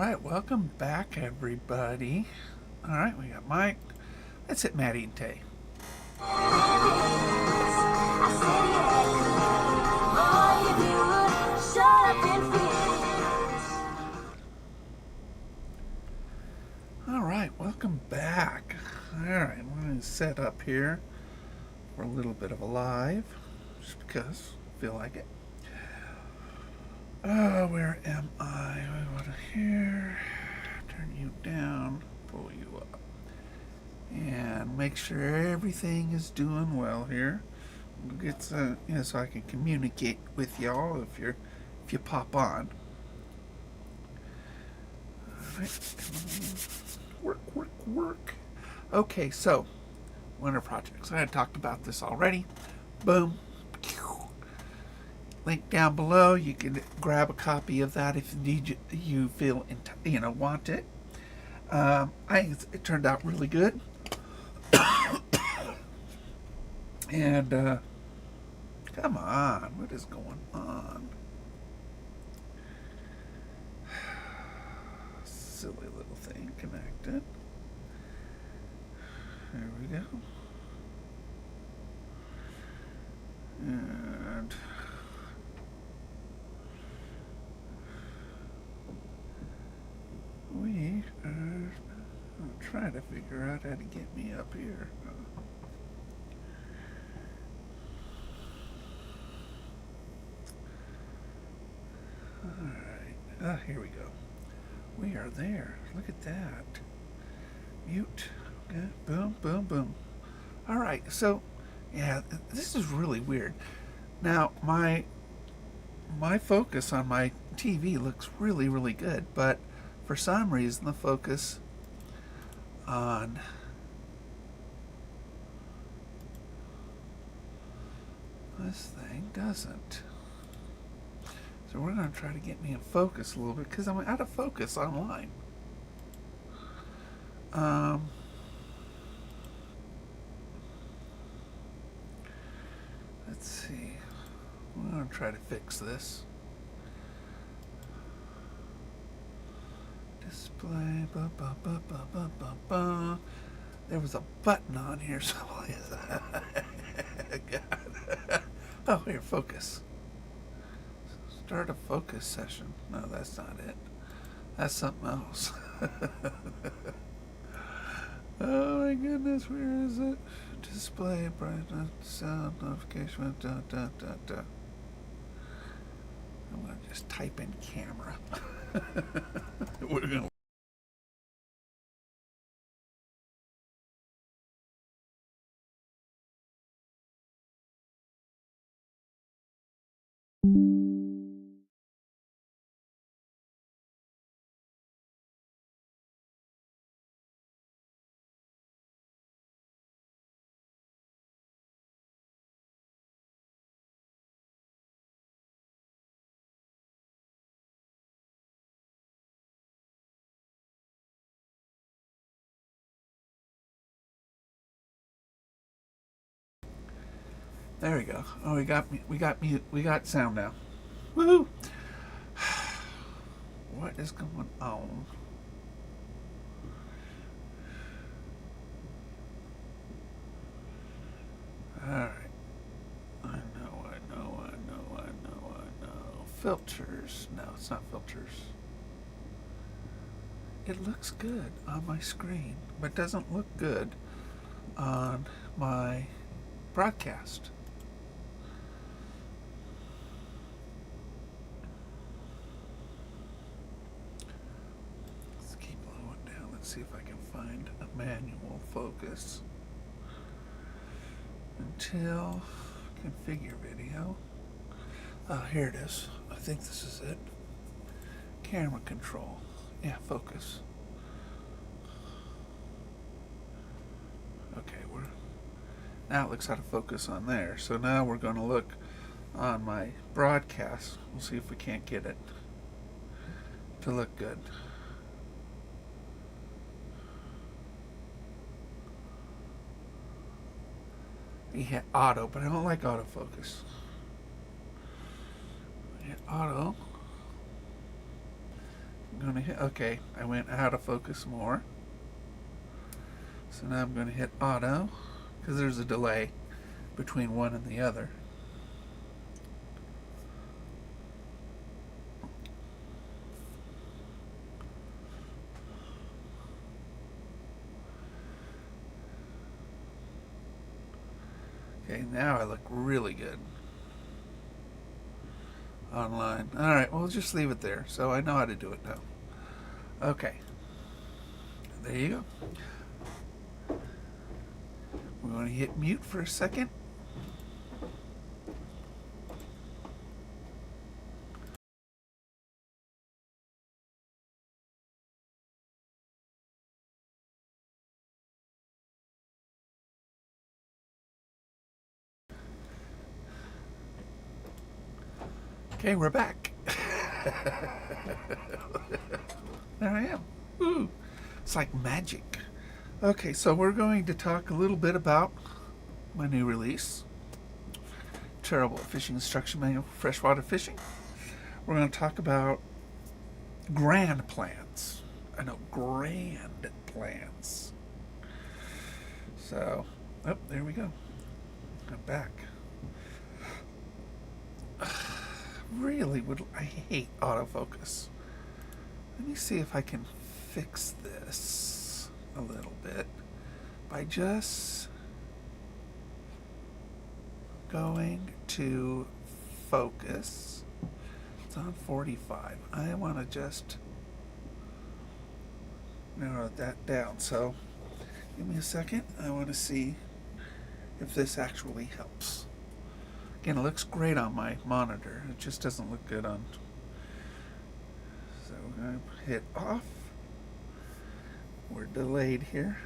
right, welcome back, everybody. All right, we got Mike. Let's hit Maddie and Tay. All right, welcome back. All right, I'm going to set up here for a little bit of a live, just because I feel like it. Where am I? I want to here. Turn you down, pull you up, and make sure everything is doing well here. Get so I can communicate with y'all if you pop on. All right, work. Okay, so winter projects. I had talked about this already. Boom. Link down below. You can grab a copy of that if you feel want it. I think it turned out really good. And come on, what is going on? Silly little thing connected. There we go. And we are trying to figure out how to get me up here. Alright, here we go. We are there. Look at that. Mute. Okay. Boom, boom, boom. Alright, so, yeah, this is really weird. Now, my focus on my TV looks really, really good, but for some reason the focus on this thing doesn't. So we're going to try to get me in focus a little bit because I'm out of focus online. Let's see. We're going to try to fix this. Display. There was a button on here somewhere. God. Oh, here, focus. Start a focus session. No, that's not it. That's something else. Oh my goodness, where is it? Display, brightness, sound, notification, I'm gonna just type in camera. We're gonna There we go. Oh, we got sound now. Woohoo! What is going on? Alright. I know. Filters. No, it's not filters. It looks good on my screen, but doesn't look good on my broadcast. Let's keep lowering down. Let's see if I can find a manual focus. Until configure video. Oh, here it is. I think this is it. Camera control. Yeah, focus. Okay, now it looks out of focus on there. So now we're going to look on my broadcast. We'll see if we can't get it to look good. You hit auto, but I don't like autofocus. Hit auto. going to hit, okay, I went out of focus more. So now I'm going to hit auto, because there's a delay between one and the other. Okay, now I look really good online. Alright, well, we'll just leave it there. So I know how to do it now. Okay. There you go. We're going to hit mute for a second. Okay, we're back. There I am. Ooh, it's like magic. Okay, so we're going to talk a little bit about my new release, Terrible Fishing Instruction Manual for Freshwater Fishing. We're going to talk about grand plans. I know, grand plans. So, oh, there we go. I'm back. Really I hate autofocus. Let me see if I can fix this a little bit by just going to focus. It's on 45. I want to just narrow that down. So give me a second. I want to see if this actually helps. Again, it looks great on my monitor. It just doesn't look good on. So we're going to hit off. We're delayed here.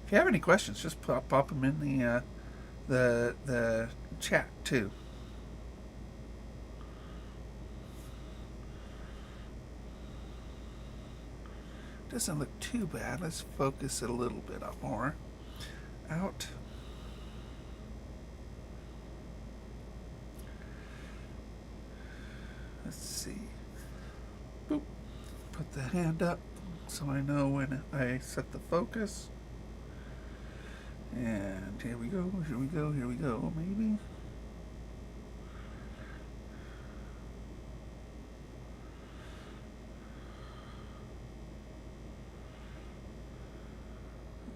If you have any questions, just pop them in the chat too. Doesn't look too bad. Let's focus it a little bit up more. Out. Let's see. Boop. Put the hand up so I know when I set the focus. And here we go, here we go, here we go, maybe.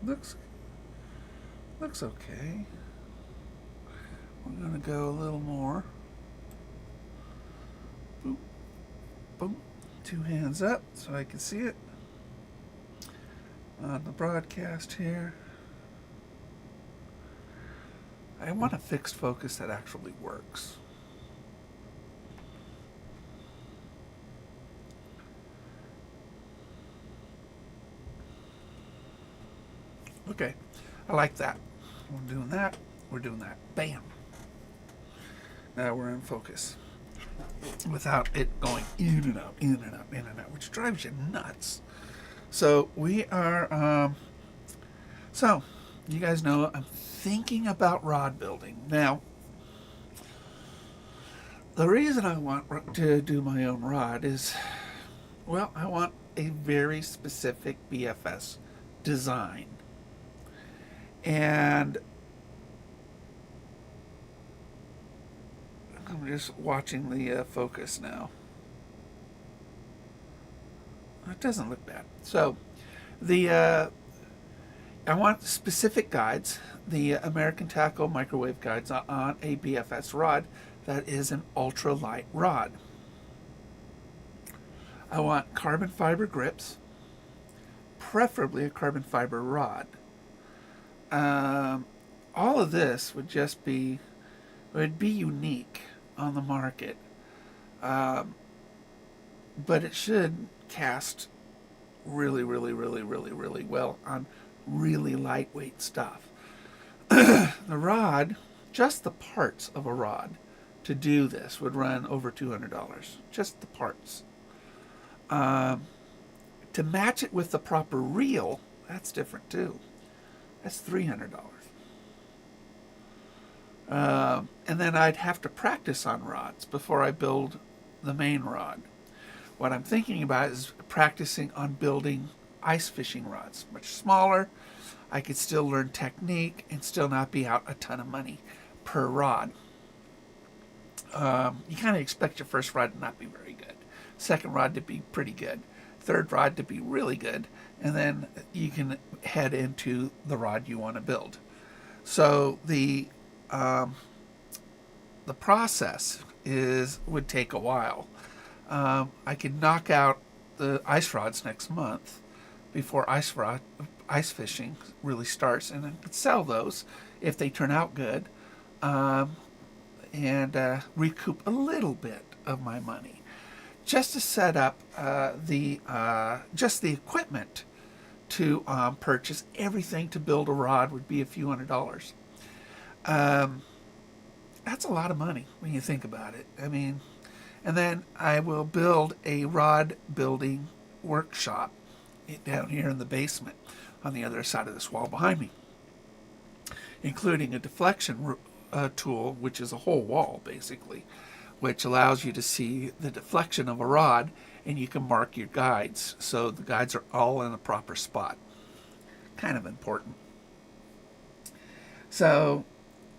Looks okay. We're gonna go a little more. Boop, boom. 2 hands up so I can see it on the broadcast here. I want a fixed focus that actually works. Okay, I like that. We're doing that. We're doing that. Bam. Now we're in focus without it going in and out, in and out, in and out, which drives you nuts. So we are, so you guys know I'm thinking about rod building. Now, the reason I want to do my own rod is, well, I want a very specific BFS design. And I'm just watching the focus now. It doesn't look bad. So, I want specific guides, the American Tackle microwave guides on a BFS rod that is an ultralight rod. I want carbon fiber grips, preferably a carbon fiber rod. All of this would just be, unique on the market. But it should cast really, really, really, really, really well on really lightweight stuff. The rod, just the parts of a rod to do this would run over $200. Just the parts. To match it with the proper reel, that's different too. That's $300. And then I'd have to practice on rods before I build the main rod. What I'm thinking about is practicing on building ice fishing rods, much smaller. I could still learn technique and still not be out a ton of money per rod. You kind of expect your first rod to not be very good, second rod to be pretty good, third rod to be really good, and then you can head into the rod you want to build. So the process would take a while. I could knock out the ice rods next month before ice fishing really starts, and I could sell those if they turn out good, and recoup a little bit of my money just to set up the equipment to purchase everything to build a rod would be a few $100s. That's a lot of money when you think about it. I mean, and then I will build a rod building workshop down here in the basement on the other side of this wall behind me, including a deflection tool, which is a whole wall basically, which allows you to see the deflection of a rod, and you can mark your guides so the guides are all in the proper spot. Kind of important. So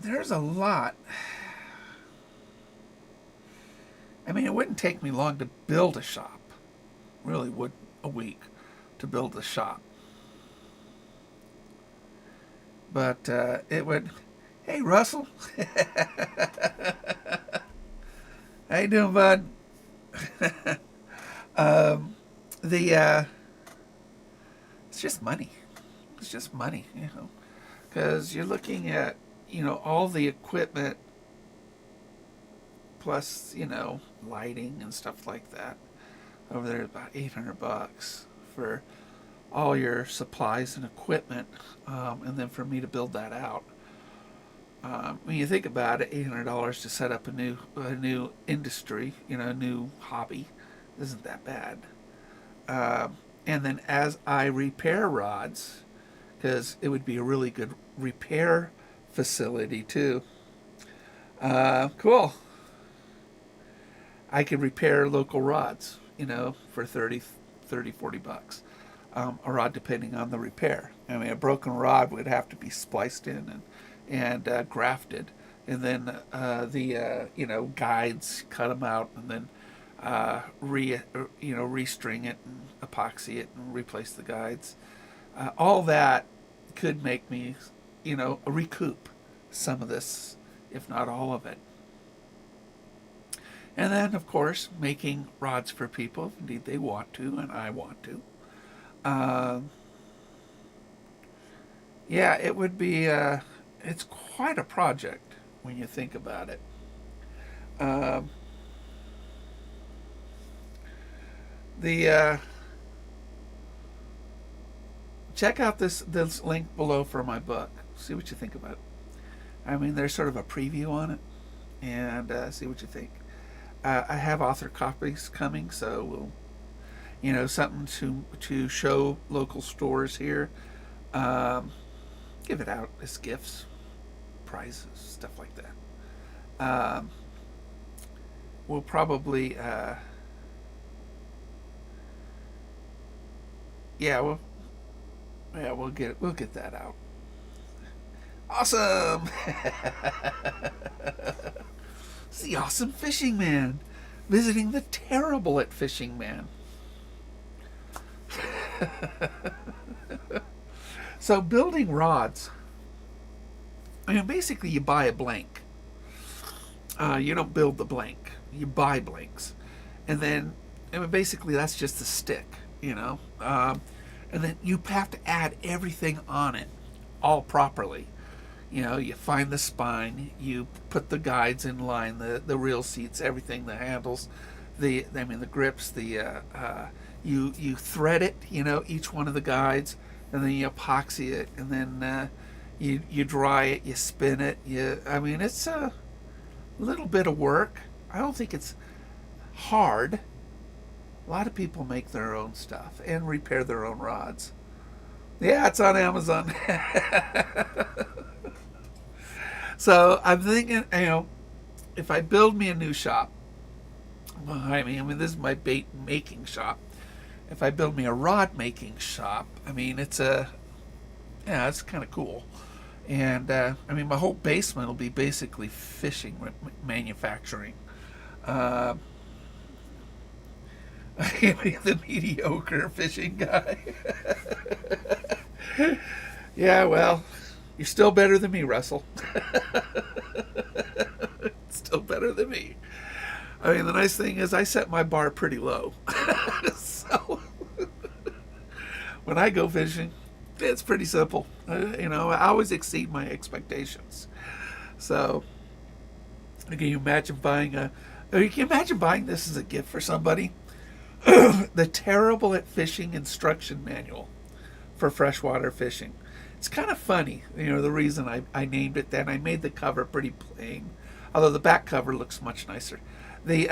there's a lot. I mean, it wouldn't take me long to build a shop. Really would a week to build a shop. But it would. Hey, Russell. How you doing, bud? It's just money. It's just money, because you're looking at, all the equipment plus, lighting and stuff like that. Over there, about $800 for all your supplies and equipment, and then for me to build that out. When you think about it, $800 to set up a new industry, a new hobby, isn't that bad. And then as I repair rods, because it would be a really good repair facility too. Cool. I could repair local rods, for $30, $40. A rod depending on the repair. I mean, a broken rod would have to be spliced in and grafted, and then the guides, cut them out, and then restring it and epoxy it and replace the guides. All that could make me, recoup some of this, if not all of it. And then, of course, making rods for people, if indeed they want to, and I want to. Yeah, it would be, it's quite a project when you think about it. Check out this link below for my book. See what you think about it. I mean, there's sort of a preview on it, and see what you think. I have author copies coming, so we'll, something to show local stores here. Give it out as gifts, prizes, stuff like that. We'll probably, we'll get that out. Awesome. It's the awesome fishing man visiting the terrible at fishing man. So building rods, I mean, basically you buy a blank. You don't build the blank. You buy blanks. And then, basically that's just the stick, and then you have to add everything on it, all properly. You find the spine, you put the guides in line, the reel seats, everything, the handles, the grips, you thread it, each one of the guides, and then you epoxy it, and then you dry it, you spin it. It's a little bit of work. I don't think it's hard. A lot of people make their own stuff and repair their own rods. Yeah, it's on Amazon. So I'm thinking, if I build me a new shop, I mean, this is my bait making shop. If I build me a rod making shop, I mean, it's kind of cool. And I mean, my whole basement will be basically fishing manufacturing. Uh, the mediocre fishing guy. Yeah, well, you're still better than me, Russell. Still better than me. I mean, the nice thing is I set my bar pretty low. So when I go fishing, it's pretty simple. I always exceed my expectations. So, can you imagine buying this as a gift for somebody? The Terrible at Fishing Instruction Manual for Freshwater Fishing. It's kind of funny, the reason I named it that. I made the cover pretty plain, although the back cover looks much nicer. But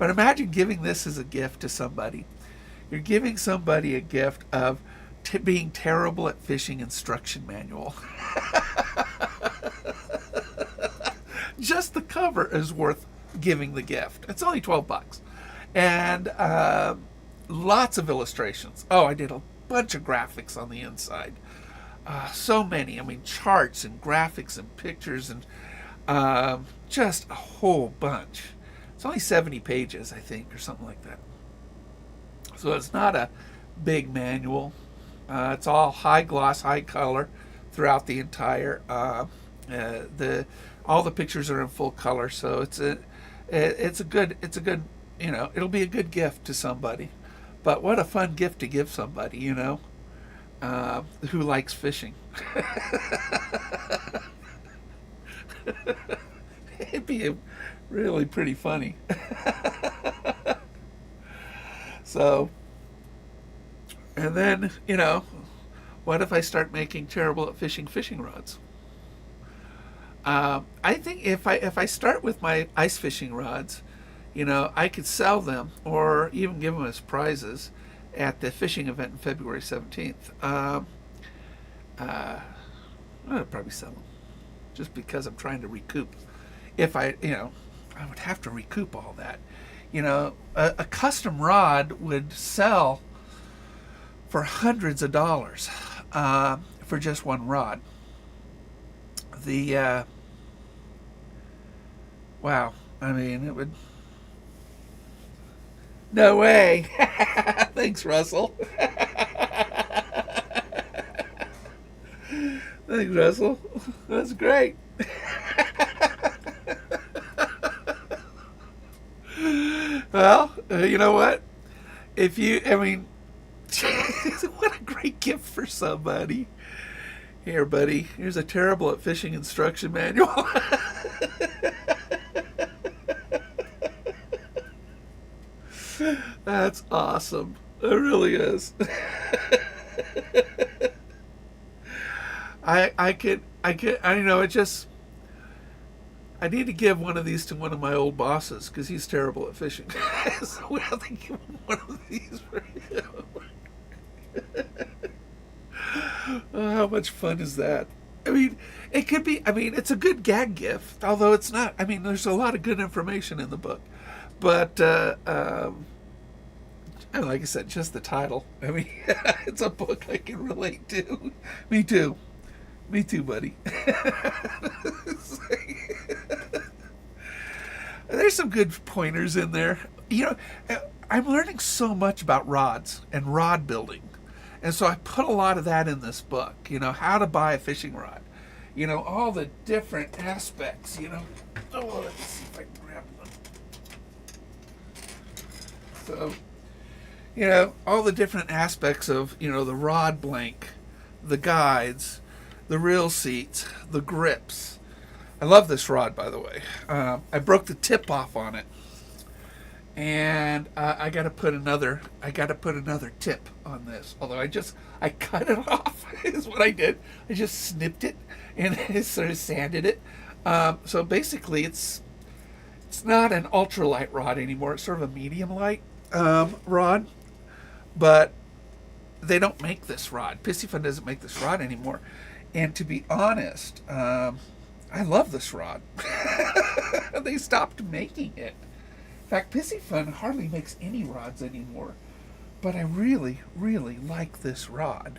imagine giving this as a gift to somebody. You're giving somebody a gift of being terrible at fishing instruction manual. Just the cover is worth giving the gift. It's only $12, and lots of illustrations. Oh, I did a bunch of graphics on the inside. So many. I mean, charts and graphics and pictures and just a whole bunch. It's only 70 pages, I think, or something like that. So it's not a big manual. It's all high gloss, high color throughout the entire. All the pictures are in full color, so it's a good. It'll be a good gift to somebody. But what a fun gift to give somebody, who likes fishing. It'd be really pretty funny. So, and then, what if I start making terrible at fishing rods? I think if I start with my ice fishing rods, I could sell them or even give them as prizes at the fishing event on February 17th. I'd probably sell them just because I'm trying to recoup. If I would have to recoup all that. A custom rod would sell for hundreds of dollars for just one rod. Wow. I mean, it would. No way. Thanks, Russell. Thanks, Russell. That's great. Well, you know what? What a great gift for somebody. Here, buddy. Here's a Terrible at Fishing Instruction Manual. That's awesome. It really is. I need to give one of these to one of my old bosses because he's terrible at fishing. So we have to give him one of these for him. Oh, how much fun is that? I mean, it's a good gag gift, although it's not. I mean, there's a lot of good information in the book. But, like I said, just the title. I mean, it's a book I can relate to. Me too. Me too, buddy. There's some good pointers in there. I'm learning so much about rods and rod building. And so I put a lot of that in this book. How to buy a fishing rod. All the different aspects, Oh, let's see if I can grab one. So, all the different aspects of, the rod blank, the guides, the reel seats, the grips. I love this rod, by the way. I broke the tip off on it, and I got to put another tip on this. Although I cut it off is what I did. I just snipped it and sort of sanded it. So basically, it's not an ultralight rod anymore. It's sort of a medium light rod, but they don't make this rod. Piscifun doesn't make this rod anymore. And to be honest, I love this rod. They stopped making it. In fact, Pissy Fun hardly makes any rods anymore. But I really, really like this rod.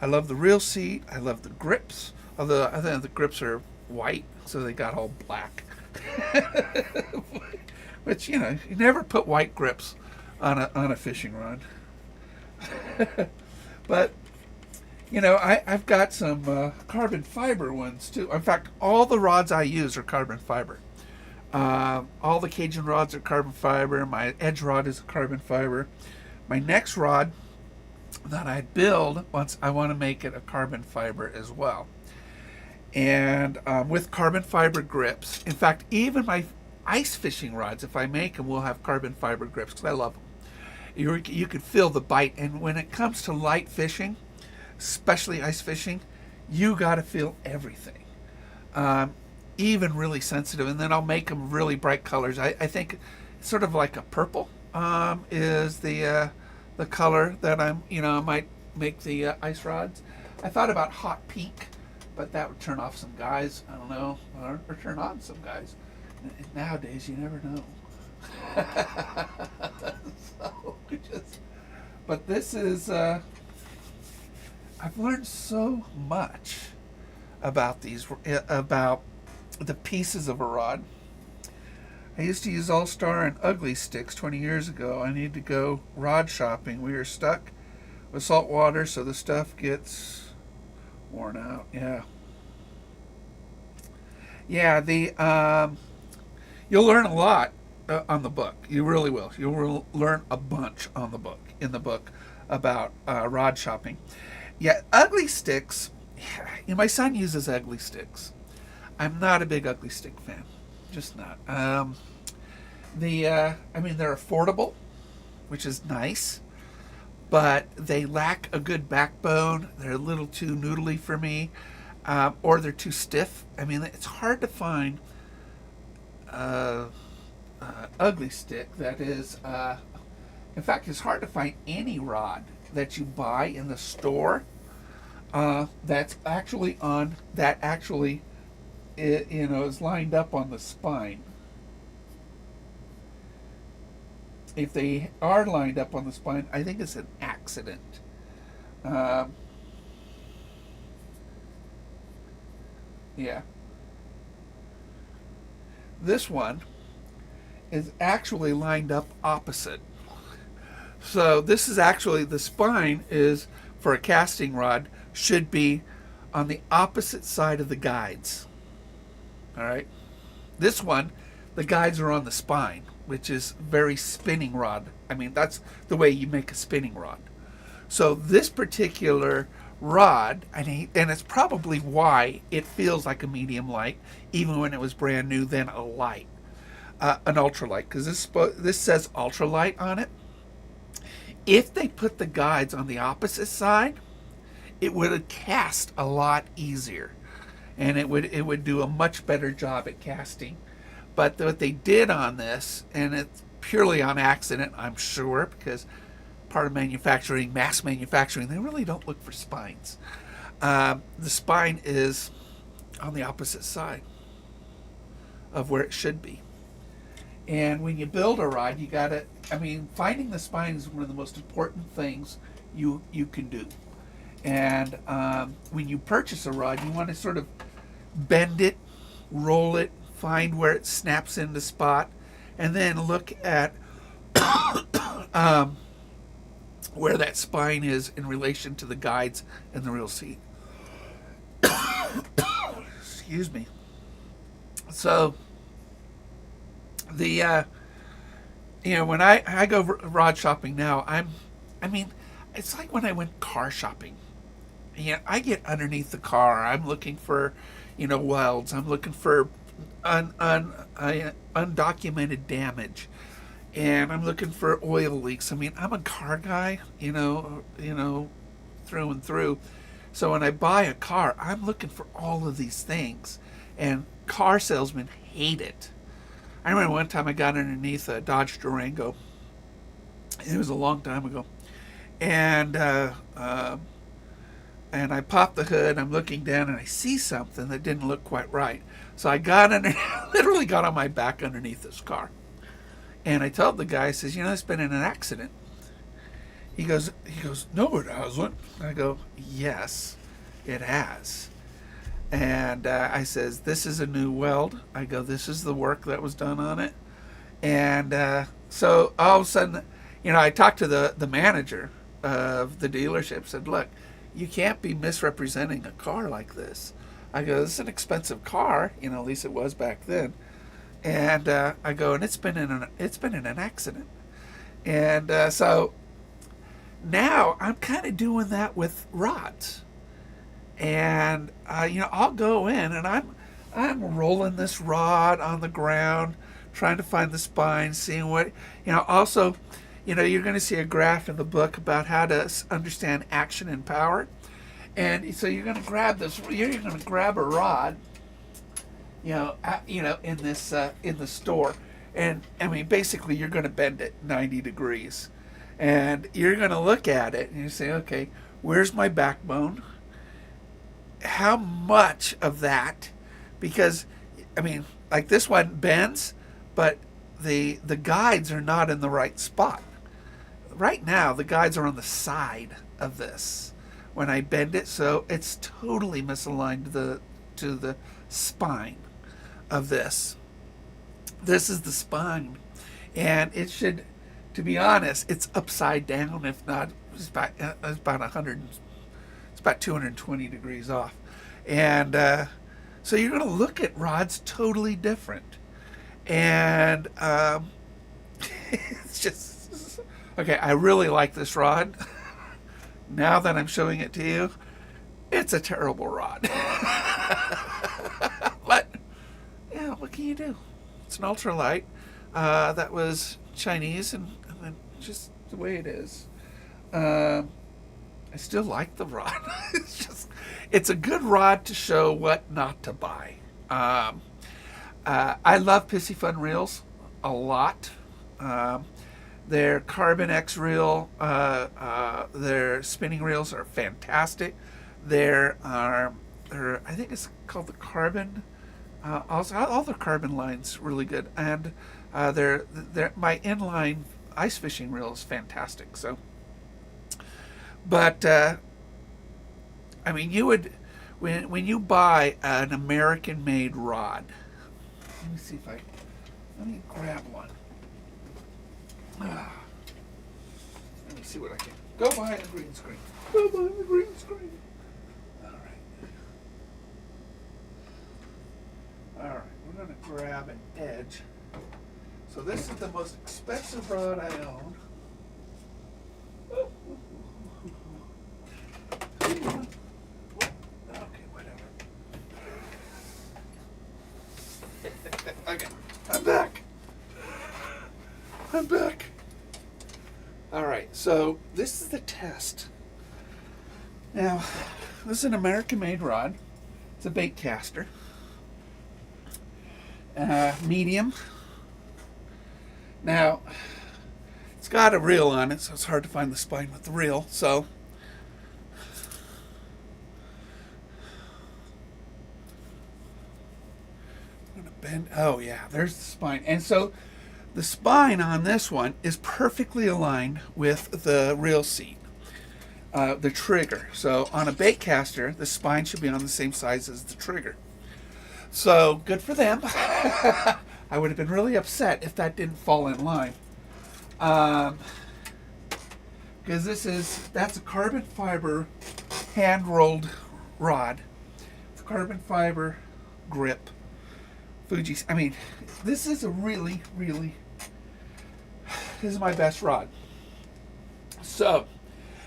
I love the reel seat. I love the grips. Although I think the grips are white, so they got all black. Which, you never put white grips on a fishing rod. But I've got some carbon fiber ones too. In fact, all the rods I use are carbon fiber. All the Cajun rods are carbon fiber. My edge rod is a carbon fiber. My next rod that I build, once I want to make it a carbon fiber as well. And with carbon fiber grips. In fact, even my ice fishing rods, if I make them, will have carbon fiber grips because I love them. You can feel the bite. And when it comes to light fishing, especially ice fishing, you got to feel everything. Even really sensitive. And then I'll make them really bright colors. I think sort of like a purple is the color that I might make the ice rods. I thought about hot pink, but that would turn off some guys. I don't know, or turn on some guys. Nowadays, you never know. But this is. I've learned so much about about the pieces of a rod. I used to use All Star and Ugly sticks 20 years ago. I need to go rod shopping. We are stuck with salt water, so the stuff gets worn out. Yeah. Yeah, you'll learn a lot on the book. You really will. You'll learn a bunch in the book about rod shopping. Yeah, Ugly sticks. My son uses Ugly sticks. I'm not a big Ugly stick fan. Just not. They're affordable, which is nice, but they lack a good backbone. They're a little too noodly for me, or they're too stiff. It's hard to find Ugly stick that is. In fact, it's hard to find any rod that you buy in the store that's actually is lined up on the spine. If they are lined up on the spine, I think it's an accident. Yeah. This one is actually lined up opposite. So this is actually, the spine is, for a casting rod, should be on the opposite side of the guides. All right. This one, the guides are on the spine, which is very spinning rod. That's the way you make a spinning rod. So this particular rod, and it's probably why it feels like a medium light, even when it was brand new, than a light, an ultralight, because this says ultralight on it. If they put the guides on the opposite side, it would cast a lot easier, and it would do a much better job at casting. But what they did on this, and it's purely on accident, I'm sure, because part of manufacturing, mass manufacturing, they really don't look for spines. The spine is on the opposite side of where it should be. And when you build a rod, you gotta, finding the spine is one of the most important things you can do. And when you purchase a rod, you want to sort of bend it, roll it, find where it snaps into spot, and then look at where that spine is in relation to the guides and the reel seat. Excuse me. So the when I go rod shopping now, it's like when I went car shopping. I get underneath the car. I'm looking for welds. I'm looking for undocumented damage, and I'm looking for oil leaks. I'm a car guy, through and through. So when I buy a car, I'm looking for all of these things, and car salesmen hate it. I remember one time I got underneath a Dodge Durango. It was a long time ago, and and I pop the hood. I'm looking down, and I see something that didn't look quite right. So I got under, literally got on my back underneath this car, and I told the guy, I says, it's been in an accident. He goes, no, it hasn't. I go, yes, it has. And I says, this is a new weld. I go, this is the work that was done on it. And so all of a sudden, I talked to the manager of the dealership, said, look, you can't be misrepresenting a car like this. I go, this is an expensive car, at least it was back then. And I go, and it's been in an accident. And so now I'm kind of doing that with rods. And I'll go in and I'm rolling this rod on the ground, trying to find the spine, seeing what also, you're going to see a graph in the book about how to understand action and power. And so you're going to grab a rod, in the store, and I mean basically you're going to bend it 90 degrees, and you're going to look at it and you say, okay, where's my backbone? How much of that? Because like this one bends, but the guides are not in the right spot. Right now the guides are on the side of this when I bend it, so it's totally misaligned to the spine of this. This is the spine, and it should, to be honest, it's upside down. If not, it's about 100. It's about 220 degrees off, and so you're going to look at rods totally different, and it's just okay. I really like this rod. Now that I'm showing it to you, it's a terrible rod. But what can you do? It's an ultralight that was Chinese, and just the way it is. I still like the rod. It's a good rod to show what not to buy. I love Pissy Fun reels a lot. Their Carbon X reel, their spinning reels are fantastic. I think it's called the Carbon. Also, all their Carbon lines really good, and my inline ice fishing reel is fantastic. So, but you would when you buy an American-made rod. Let me grab one. Let me see what I can. Go behind the green screen. Go behind the green screen. All right, we're going to grab an edge. So this is the most expensive rod I own. Okay, whatever. Okay, I'm back. All right, so this is the test. Now, this is an American-made rod. It's a bait caster. Medium. Now, it's got a reel on it, so it's hard to find the spine with the reel. So, I'm going to bend. Oh, yeah, there's the spine. And so, the spine on this one is perfectly aligned with the reel seat, the trigger. So, on a bait caster, the spine should be on the same size as the trigger. So, good for them. I would have been really upset if that didn't fall in line. Because that's a carbon fiber hand-rolled rod. It's a carbon fiber grip. Fuji's. This is a really, really, this is my best rod. So,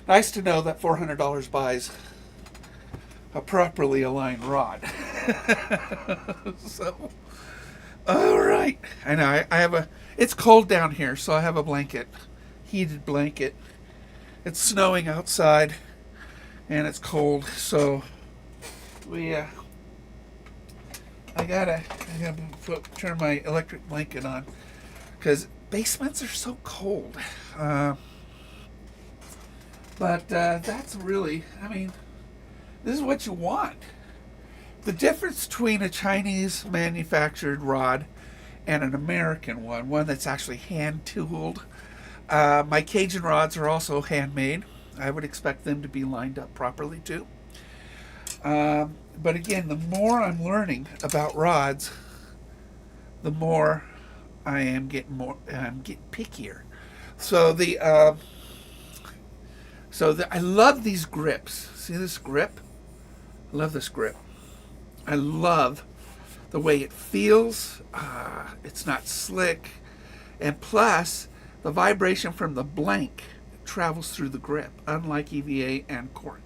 nice to know that $400 buys a properly aligned rod. So, all right. I know I have it's cold down here, so I have a heated blanket. It's snowing outside, and it's cold, so I gotta turn my electric blanket on because basements are so cold. But that's really, This is what you want. The difference between a Chinese manufactured rod and an American one that's actually hand tooled. My Cajun rods are also handmade. I would expect them to be lined up properly too. But again, the more I'm learning about rods, the more I'm getting pickier. So I love these grips. See this grip? I love this grip. I love the way it feels. It's not slick, and plus the vibration from the blank travels through the grip, unlike EVA and cork.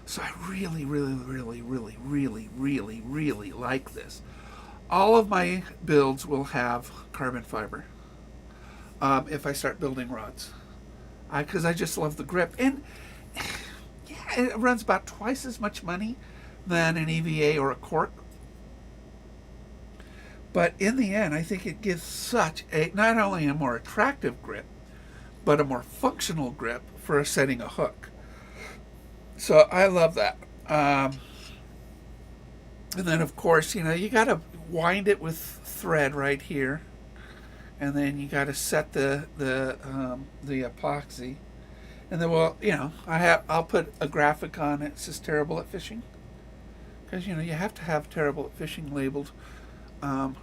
So I really, really, really, really, really, really, really like this. All of my builds will have carbon fiber if I start building rods, because I just love the grip. And yeah, it runs about twice as much money than an EVA or a cork. But in the end, I think it gives such a not only a more attractive grip, but a more functional grip for setting a hook. So I love that. And then of course, you got to wind it with thread right here, and then you got to set the epoxy, and then I'll put a graphic on it. It says terrible at fishing, because you have to have terrible at fishing labeled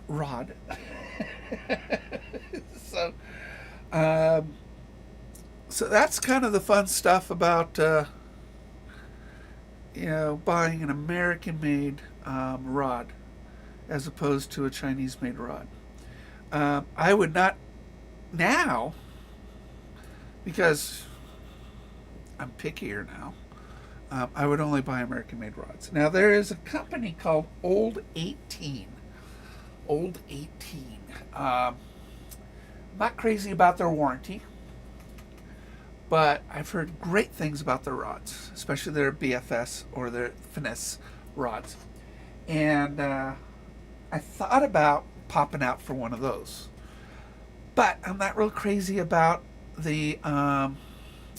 rod. so so that's kind of the fun stuff about buying an American-made rod as opposed to a Chinese-made rod. I would not now, because I'm pickier now. I would only buy American-made rods. Now there is a company called Old 18. Old 18. I'm not crazy about their warranty, but I've heard great things about their rods, especially their BFS or their finesse rods. And I thought about popping out for one of those, but I'm not real crazy about the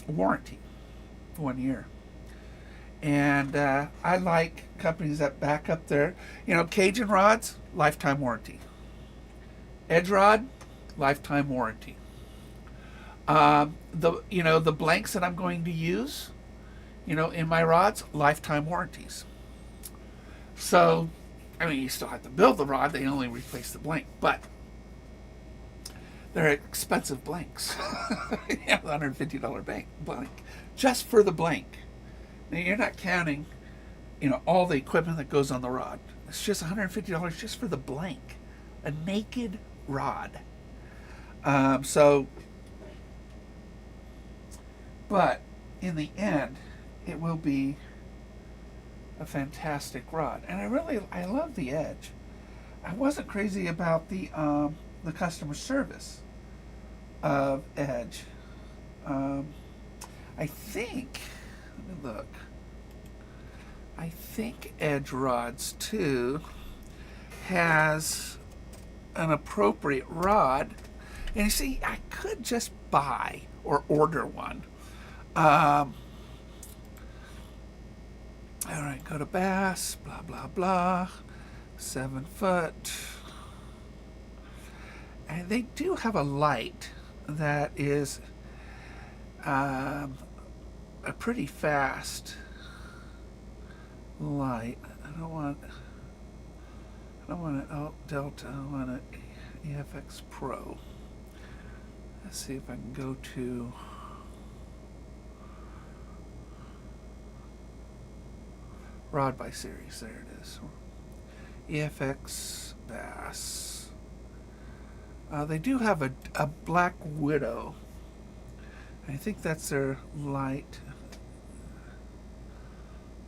warranty, 1 year. And I like companies that back up their, Cajun rods, lifetime warranty. Edge rod, lifetime warranty. The blanks that I'm going to use, in my rods, lifetime warranties. So, you still have to build the rod. They only replace the blank, but they're expensive blanks. $150 blank just for the blank. Now you're not counting, all the equipment that goes on the rod. It's just $150 just for the blank, a naked rod. But in the end, it will be a fantastic rod, and I love the Edge. I wasn't crazy about the customer service of Edge. I think, let me look. I think Edge Rods 2 has an appropriate rod. And you see, I could just buy or order one. All right, go to Bass, blah, blah, blah, 7 foot. And they do have a light that is a pretty fast light. I don't want an Delta. I want an EFX Pro. Let's see if I can go to Rod by Series. There it is. EFX Bass. They do have a Black Widow. I think that's their light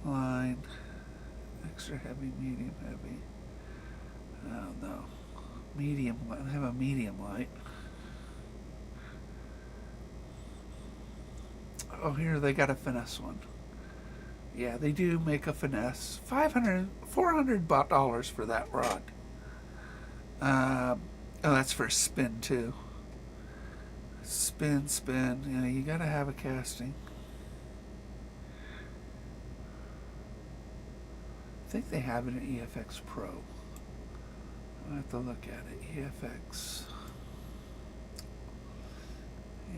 line. Extra heavy, medium heavy. Oh no. Medium light. I have a medium light. Oh, here they got a finesse one. Yeah, they do make a finesse. $400 for that rod. Oh, that's for a spin too. Spin. Yeah, you gotta have a casting. think they have it in EFX Pro. I'll have to look at it. EFX.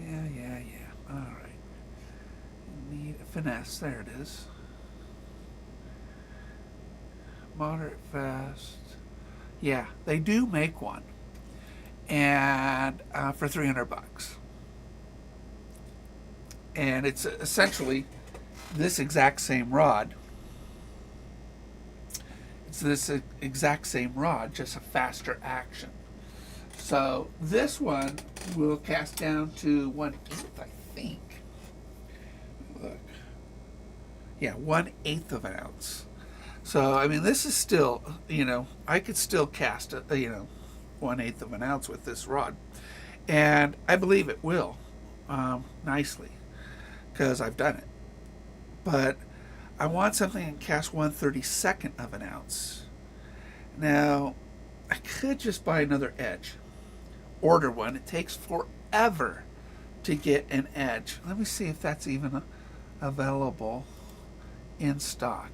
Yeah. All right. Need a finesse. There it is. Moderate, fast. Yeah, they do make one, and for $300, and it's essentially this exact same rod. It's this exact same rod, just a faster action. So this one will cast down to 1/8, I think. Look. Yeah, 1/8 of an ounce. So, I mean, this is still, I could still cast, 1/8 of an ounce with this rod. And I believe it will, nicely, because I've done it. But I want something that can cast 1/32 of an ounce. Now, I could just buy another edge. Order one. It takes forever to get an edge. Let me see if that's even available in stock.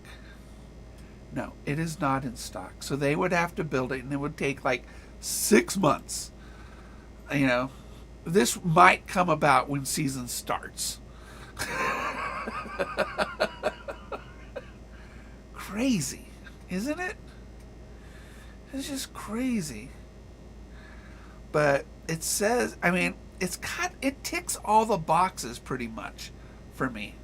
No, it is not in stock. So they would have to build it, and it would take like 6 months. This might come about when season starts. Crazy, isn't it? It's just crazy. But it says, it ticks all the boxes pretty much for me.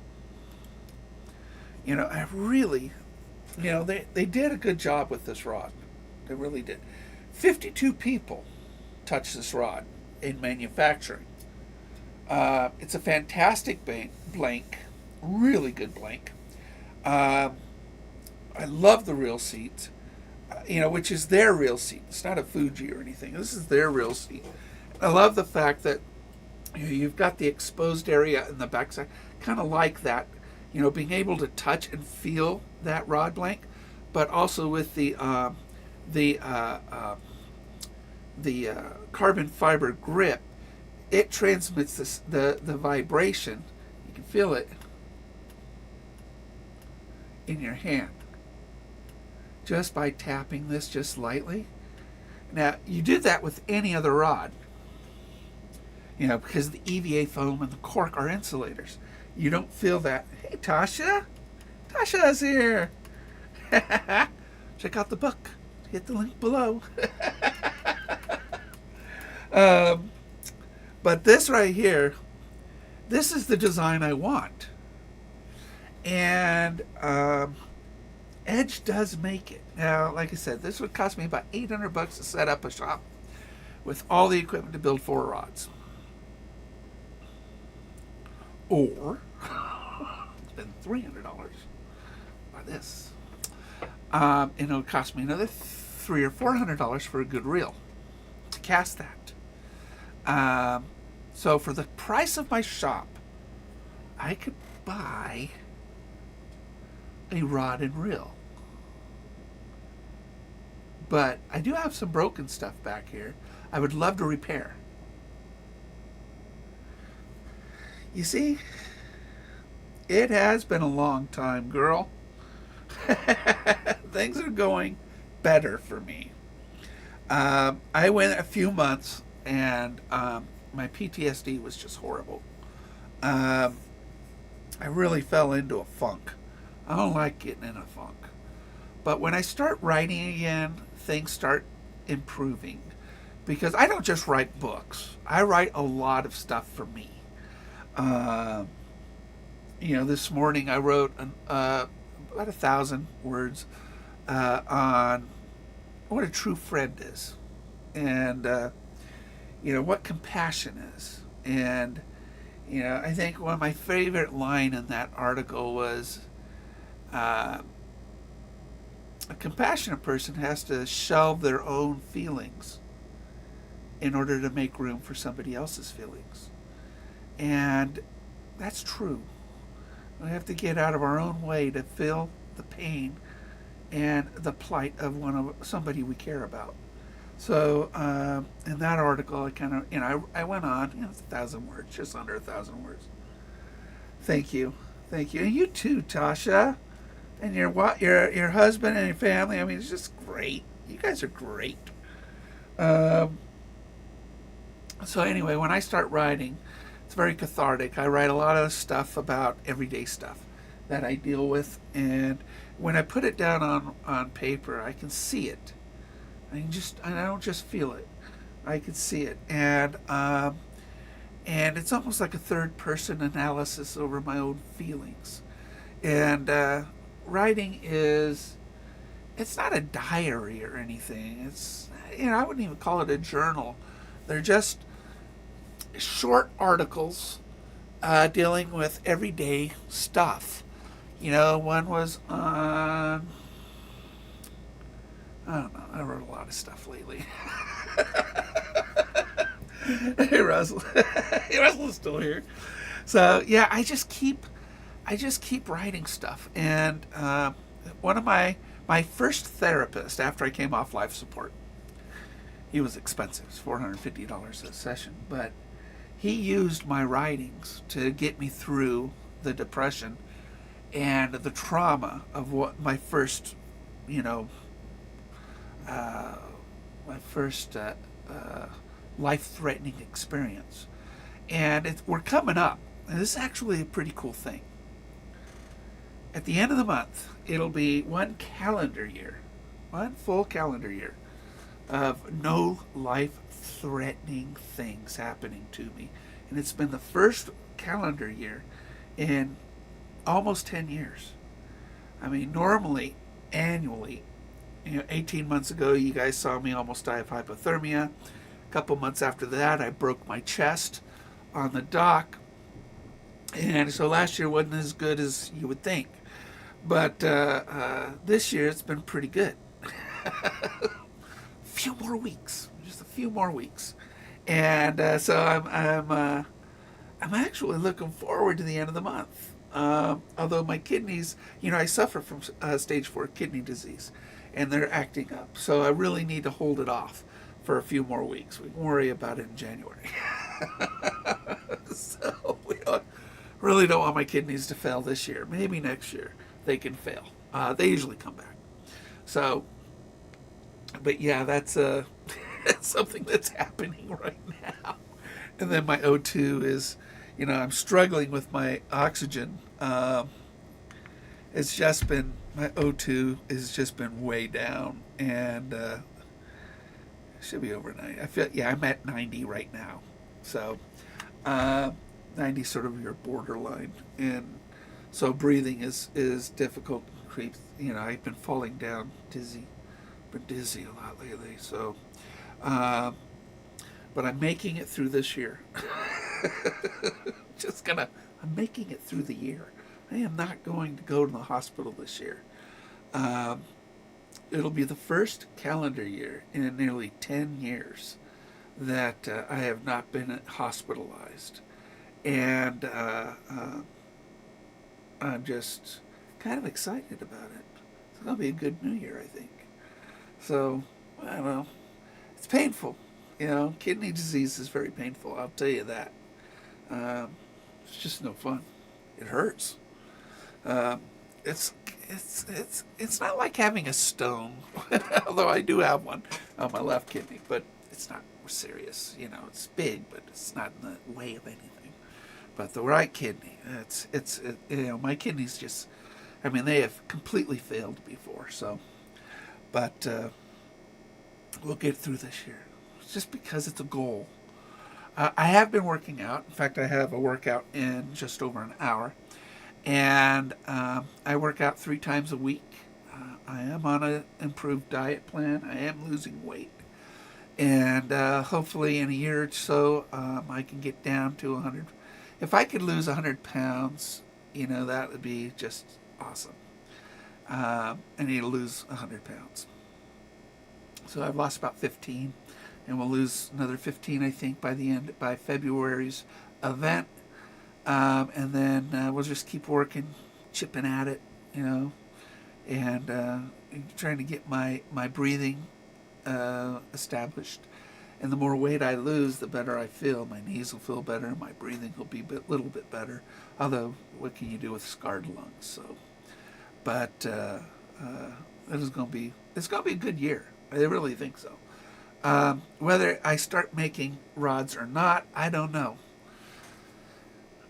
I really, they did a good job with this rod. They really did. 52 people touched this rod in manufacturing. It's a fantastic blank, really good blank. I love the reel seat, which is their reel seat. It's not a Fuji or anything. This is their reel seat. I love the fact that you've got the exposed area in the backside, kind of like that. Being able to touch and feel that rod blank, but also with the carbon fiber grip, it transmits the vibration. You can feel it in your hand just by tapping this just lightly. Now, you do that with any other rod, because the EVA foam and the cork are insulators. You don't feel that. Hey, Tasha. Tasha's here. Check out the book. Hit the link below. But this right here, this is the design I want. And Edge does make it. Now, like I said, this would cost me about $800 to set up a shop with all the equipment to build 4 rods. Or spend $300 by this. And it'll cost me another $300 or $400 for a good reel to cast that. So for the price of my shop, I could buy a rod and reel. But I do have some broken stuff back here I would love to repair. You see, it has been a long time, girl. Things are going better for me. I went a few months and my PTSD was just horrible. I really fell into a funk. I don't like getting in a funk. But when I start writing again, things start improving. Because I don't just write books. I write a lot of stuff for me. This morning I wrote about 1,000 words on what a true friend is, and what compassion is, and I think one of my favorite line in that article was, a compassionate person has to shelve their own feelings in order to make room for somebody else's feelings. And that's true. We have to get out of our own way to feel the pain and the plight of somebody we care about. So in that article, I kind of, I went on. It's 1,000 words, just under 1,000 words. Thank you, and you too, Tasha. and your husband and your family. I mean, it's just great. You guys are great. Um, so anyway, when I start writing, it's very cathartic. I write a lot of stuff about everyday stuff that I deal with, and when I put it down on paper, I can see it. I don't just feel it. I can see it, and it's almost like a third person analysis over my own feelings. And writing is, it's not a diary or anything. It's, I wouldn't even call it a journal. They're just short articles dealing with everyday stuff. One was on, I don't know, I wrote a lot of stuff lately. Hey, Russell. Hey, Russell's still here. So yeah, I just keep writing stuff. And one of my first therapist after I came off life support, he was expensive. It was $450 a session, but he used my writings to get me through the depression and the trauma of what my first, you know, my first life-threatening experience. And we're coming up. And this is actually a pretty cool thing. At the end of the month, it'll be one full calendar year of no life-threatening things happening to me. And it's been the first calendar year in almost 10 years. I mean, normally, annually, 18 months ago, you guys saw me almost die of hypothermia. A couple months after that, I broke my chest on the dock. And so last year wasn't as good as you would think. But this year, it's been pretty good. Few more weeks, just a few more weeks. And so I'm actually looking forward to the end of the month. Although my kidneys, I suffer from stage 4 kidney disease, and they're acting up. So I really need to hold it off for a few more weeks. We can worry about it in January. So we really don't want my kidneys to fail this year. Maybe next year they can fail. They usually come back. So, but yeah, that's that's something that's happening right now. And then my O2 is, I'm struggling with my oxygen. It's just been, my O2 has just been way down, and it should be overnight. I'm at 90 right now. So, 90 sort of your borderline. And so breathing is difficult. Creeps, I've been falling down dizzy. Been dizzy a lot lately. So, but I'm making it through this year. I'm making it through the year. I am not going to go to the hospital this year. It'll be the first calendar year in nearly 10 years that I have not been hospitalized. And I'm just kind of excited about it. It's going to be a good new year, I think. So, I don't know. It's painful. Kidney disease is very painful. I'll tell you that. It's just no fun. It hurts. It's not like having a stone, although I do have one on my left kidney, but it's not serious. It's big, but it's not in the way of anything. But the right kidney, my kidneys just, they have completely failed before. So, but we'll get through this year. Just because it's a goal. I have been working out. In fact, I have a workout in just over an hour. And I work out 3 times a week. I am on an improved diet plan. I am losing weight. And hopefully in a year or so, I can get down to 100. If I could lose 100 pounds, that would be just awesome. I need to lose 100 pounds. So I've lost about 15. And we'll lose another 15, I think, by February's event. And then we'll just keep working, chipping at it, and trying to get my breathing established. And the more weight I lose, the better I feel. My knees will feel better. My breathing will be a little bit better. Although, what can you do with scarred lungs? So, but it's gonna be a good year. I really think so. Whether I start making rods or not, I don't know.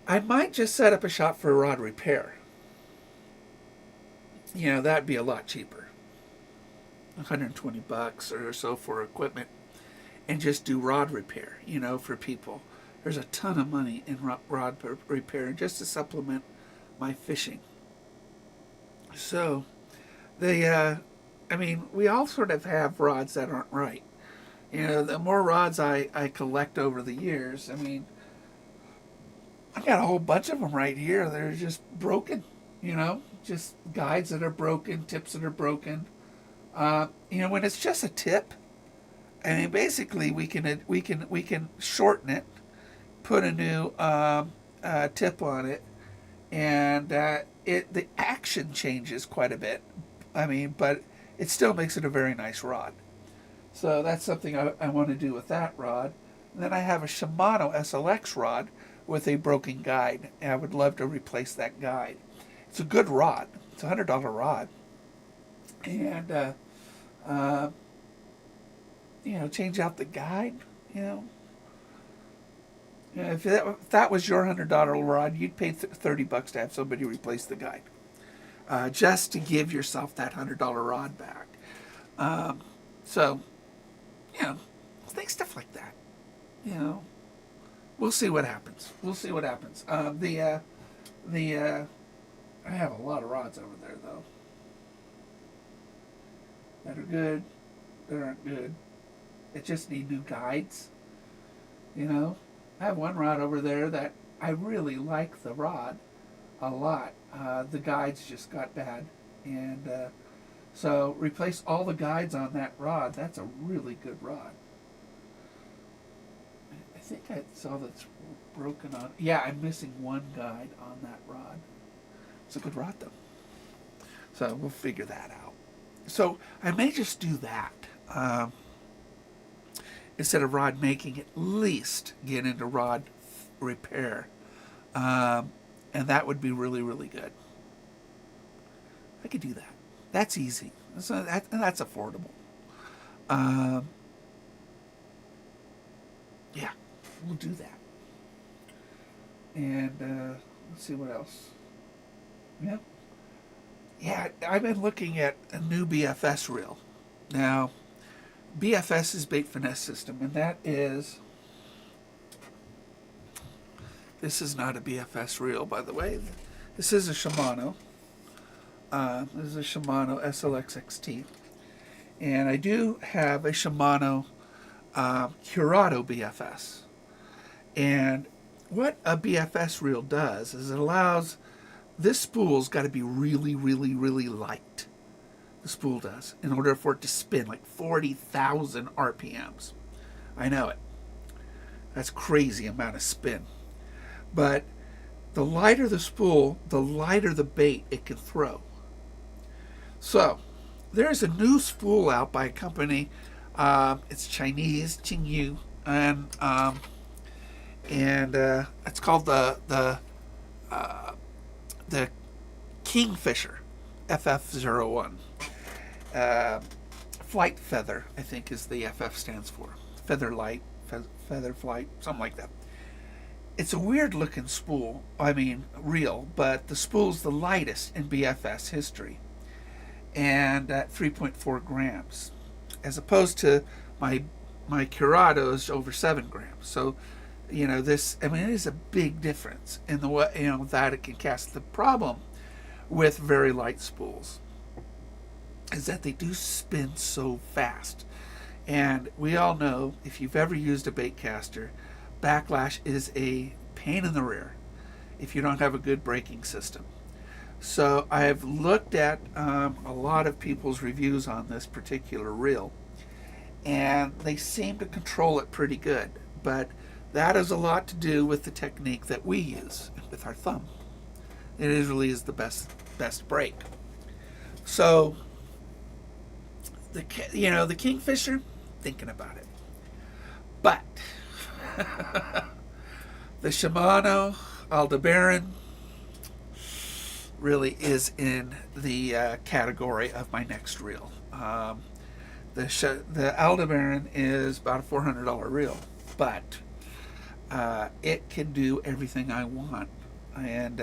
I might just set up a shop for rod repair. That'd be a lot cheaper. $120 or so for equipment, and just do rod repair, for people. There's a ton of money in rod repair just to supplement my fishing. So, we all sort of have rods that aren't right. The more rods I collect over the years, I got a whole bunch of them right here. They're just broken, just guides that are broken, tips that are broken. When it's just a tip, basically we can shorten it, put a new tip on it, and the action changes quite a bit. But it still makes it a very nice rod. So that's something I want to do with that rod. And then I have a Shimano SLX rod with a broken guide, and I would love to replace that guide. It's a good rod. It's a $100 rod, and change out the guide. If that was your $100 rod, you'd pay $30 to have somebody replace the guide, just to give yourself that $100 rod back. So, think stuff like that. We'll see what happens. I have a lot of rods over there though that are good, that aren't good. It just need new guides. I have one rod over there that I really like the rod a lot. The guides just got bad, and so replace all the guides on that rod. That's a really good rod. I think I saw that's broken on. Yeah, I'm missing one guide on that rod. It's a good rod though. So we'll figure that out. So I may just do that. Instead of rod making, at least get into rod repair. And that would be really, really good. I could do that. That's easy. So that's affordable. Yeah, we'll do that. And let's see what else. Yeah, I've been looking at a new BFS reel. Now, BFS is Bait Finesse System, and this is not a BFS reel, by the way. This is a Shimano. This is a Shimano SLX XT. And I do have a Shimano Curado BFS. And what a BFS reel does is it allows, this spool's got to be really, really, really light. The spool does, in order for it to spin like 40,000 RPMs. I know it. That's crazy amount of spin. But the lighter the spool, the lighter the bait it can throw. So, there's a new spool out by a company. It's Chinese, Qingyu, and it's called the Kingfisher FF01. Flight Feather, I think, is the FF stands for. Feather Light, Feather Flight, something like that. It's a weird looking spool, reel, but the spool's the lightest in BFS history. And at 3.4 grams. As opposed to my Curado's over 7 grams. So, this, it is a big difference in the way, that it can cast. The problem with very light spools is that they do spin so fast. And we all know, if you've ever used a bait caster, backlash is a pain in the rear if you don't have a good braking system. So I've looked at a lot of people's reviews on this particular reel, and they seem to control it pretty good. But that has a lot to do with the technique that we use with our thumb. It really is the best brake. So the Kingfisher, thinking about it. But the Shimano Aldebaran, really is in the category of my next reel. The Aldebaran is about a $400 reel, but it can do everything I want, and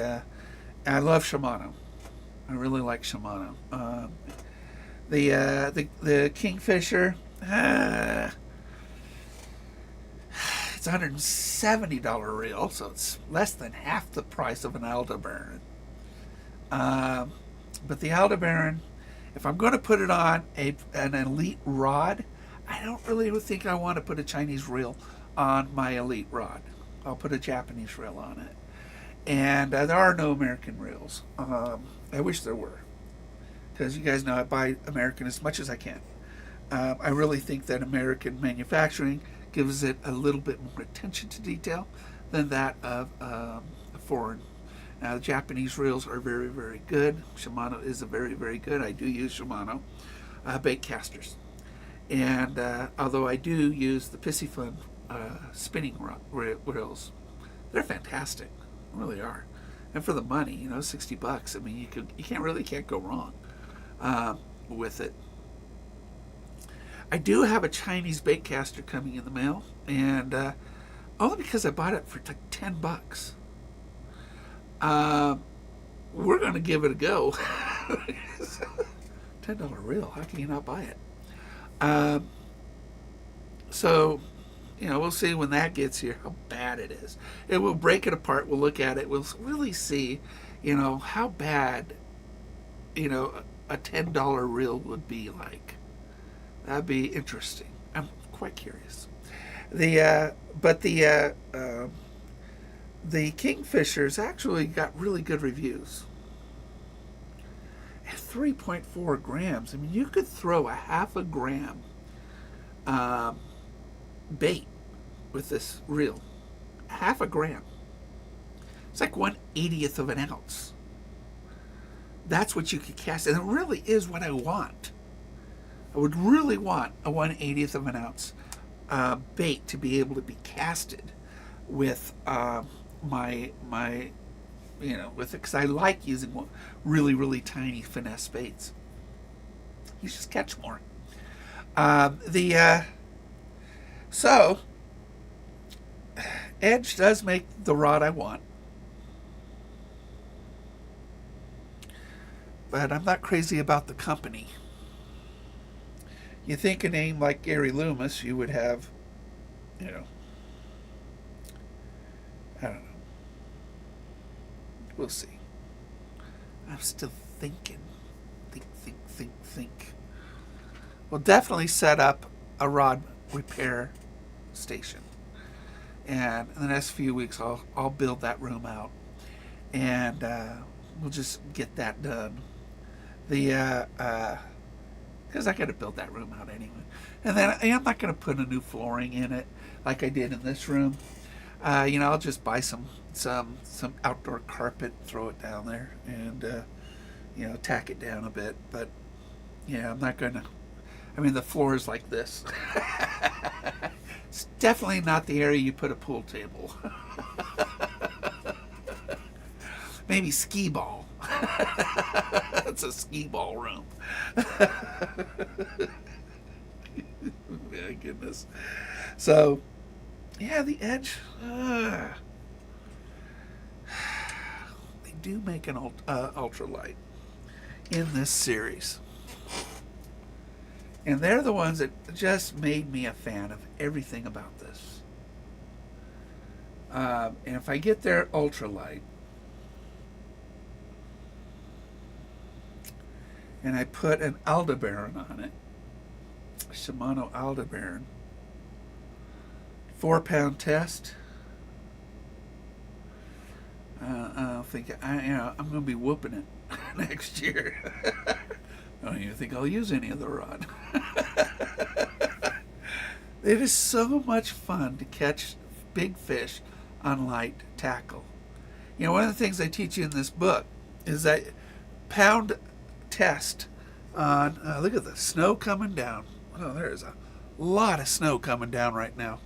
I love Shimano. I really like Shimano. The Kingfisher, it's a $170 reel, so it's less than half the price of an Aldebaran. But the Aldebaran, if I'm going to put it on an elite rod, I don't really think I want to put a Chinese reel on my elite rod. I'll put a Japanese reel on it. And there are no American reels. I wish there were, because you guys know I buy American as much as I can. I really think that American manufacturing gives it a little bit more attention to detail than that of foreign. Now, the Japanese reels are very, very good. Shimano is a very, very good. I do use Shimano bait casters. And although I do use the Piscifun spinning reels, they're fantastic. They really are. And for the money, $60. I mean, you can't go wrong with it. I do have a Chinese bait caster coming in the mail, and only because I bought it for like $10. We're going to give it a go. $10 reel. How can you not buy it? So, we'll see when that gets here how bad it is. And we'll break it apart. We'll look at it. We'll really see, how bad, a $10 reel would be like. That'd be interesting. I'm quite curious. The Kingfishers actually got really good reviews. At 3.4 grams, I mean, you could throw a half a gram bait with this reel. Half a gram. It's like 1/80th of an ounce. That's what you could cast, and it really is what I want. I would really want a 1/80th of an ounce bait to be able to be casted with my with it, because I like using really, really tiny finesse baits. You just catch more. So Edge does make the rod I want, but I'm not crazy about the company. You think a name like Gary Loomis, you would have, I don't know. We'll see. I'm still thinking. Think. We'll definitely set up a rod repair station. And in the next few weeks, I'll build that room out. And we'll just get that done. Because I got to build that room out anyway. And then I'm not going to put a new flooring in it like I did in this room. I'll just buy some outdoor carpet, throw it down there, and tack it down a bit. But I'm not gonna. I mean, the floor is like this. It's definitely not the area you put a pool table. Maybe skee ball. It's a skee ball room. My goodness. So. Yeah, the Edge. They do make an ultralight in this series. And they're the ones that just made me a fan of everything about this. And if I get their ultralight, and I put an Aldebaran on it, Shimano Aldebaran, 4-pound test. I don't think I'm going to be whooping it next year. I don't even think I'll use any of the rod. It is so much fun to catch big fish on light tackle. One of the things I teach you in this book is that pound test on. Look at the snow coming down. Oh, there's a lot of snow coming down right now.